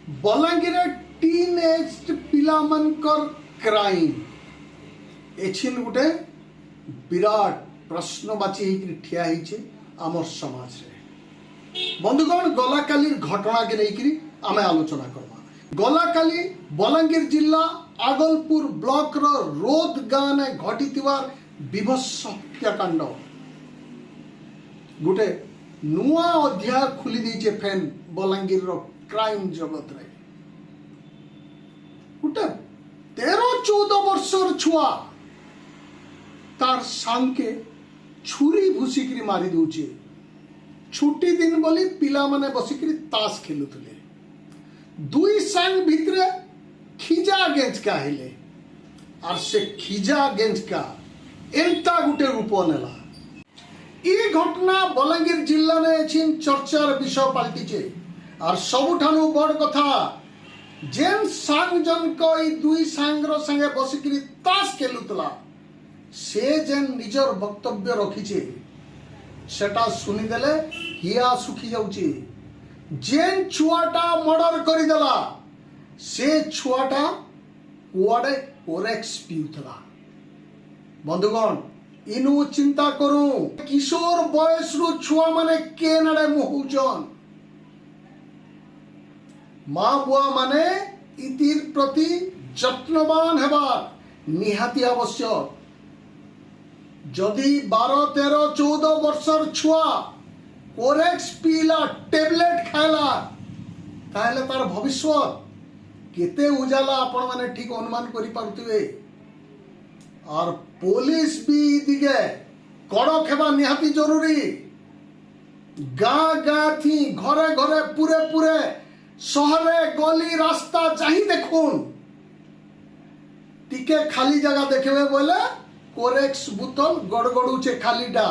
Balangir teenage पिलामनकर crime एछिन गुटे विराट प्रश्नवाची ठिया होइछे आमर समाज रे। बंधुगण गला काली घटना के लेकरी आमे आलोचना करबा। गला काली बलांगीर जिला आगलपुर ब्लॉक रो रोद गाँ ने घटिथिबा विभत्स हत्याकांड गुटे नुआ अध्याय खुली दीचे फेन बलांगीर रो क्राइम जगत रे। गुटे 13-14 वर्षर छुआ तार सांग के छुरी भूसिकरी मारी दूचे। छुट्टी दिन बोली पिला माने बसिकरी ताश खेलुतले। दुई सांग भितरे खिजा गेंज का हेले और से खिजा गेंज का एंता गुटे रूप नेला। ई घटना बलांगीर जिला ने छिन चर्चार विषय पाल्टिचे और सबुठानु बड़ कथा जेन सांग जनक ई दुई सांगर संगे बसिकरी ताश खेलुतला से जेन निजर वक्तव्य रखिचे सेटा सुनी देले हिया सुखी जाउची। जेन छुआटा मर्डर करी देला से छुआटा कुआडे कोरेक्स पिउतला। बंधुगण इनु चिंता करू किशोर बयस रु छुआ माने के नडे मुहुजन माँ बुआ माने इतिर प्रति जत्नवान हेबा निहाती आवश्यक। जदि 12-13-14 वर्षर छुआ कोरेक्स पीला टेबलेट खाइला ताहले तार भविष्य केते उजाला आपण माने ठीक अनुमान करि पारुथिबे। और पुलिस भी दिगे कड़क हेबा निहाती जरूरी। गाँ गाँ थी घरे घरे पूरे पूरे शहरे गली रास्ता चाही देखुन टिके खाली जगह देखबे बोले कोरेक्स बोतल गड़गड़ुचे खालीटा।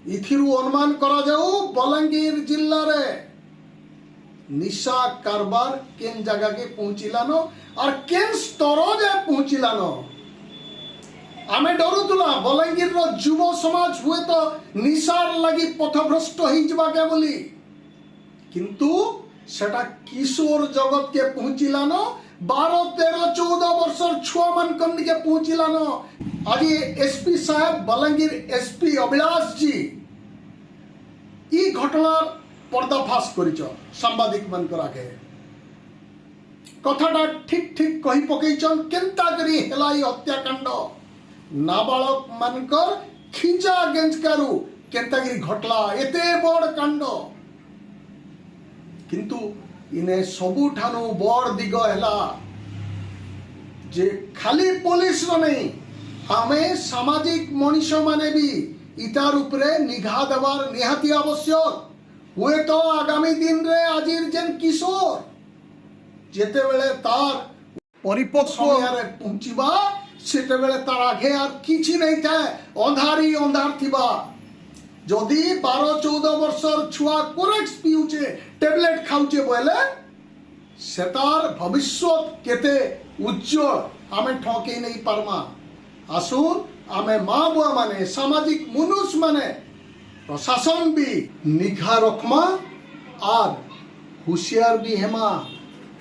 इथिरु अनुमान करा जाऊ बलांगीर जिल्ला रे निशा कारबार केन जगह के पहुंचिलानो और केन स्तर जे पहुंचिलानो। आमे डरुतुला बलांगीर रो युव समाज हुए तो निशार लगी पथभ्रष्ट हो जबा के बोली किंतु सेटा किशोर जगत के पहुंचिलानो 12-13-14 वर्षर छुआ मन कन के पहुंचिलानो। आज एसपी साहब बलांगीर एसपी अभिलाष जी ई घटनार पर्दाफाश करिच सांबादिक मन कराके कथाटा ठीक ठीक कहि पकेइचन केनता करी हेला ई हत्याकांड नाबालक मानकर खिजा गेंजकारु केनता करी घटला एते बड़ कांड। किंतु इने सबुठानु बड़ दिग हेला जे खाली पुलिस रो नहीं आमे सामाजिक मनीष माने भी इतार उपरे निघा देवार निहाती आवश्यक। हुए तो आगामी दिन रे आजिर जेन किशोर जेते बेले तार परिपक्व समय पहुंचीबा सेते बेले तार आगे आर किछि नहीं था अंधारी अंधार थिबा। जदि 12-14 वर्षर छुआ कोरेक्स पिउचे टेबलेट खाउचे बोले सेतार भविष्य केते उज्जवल आमे ठके नहीं पारमा। आसुन आमे माँ बुआ माने सामाजिक मनुष्य माने प्रशासन भी निघा रखमा और हुशियार भी हेमा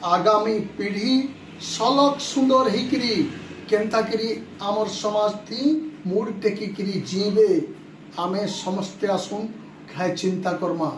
आगामी पीढ़ी सलक सुंदर हिकरी केनता करी आमर समाज थी मुड़ टेकी करी जीवे आमे समस्ते आसुन खाए चिंता करमा।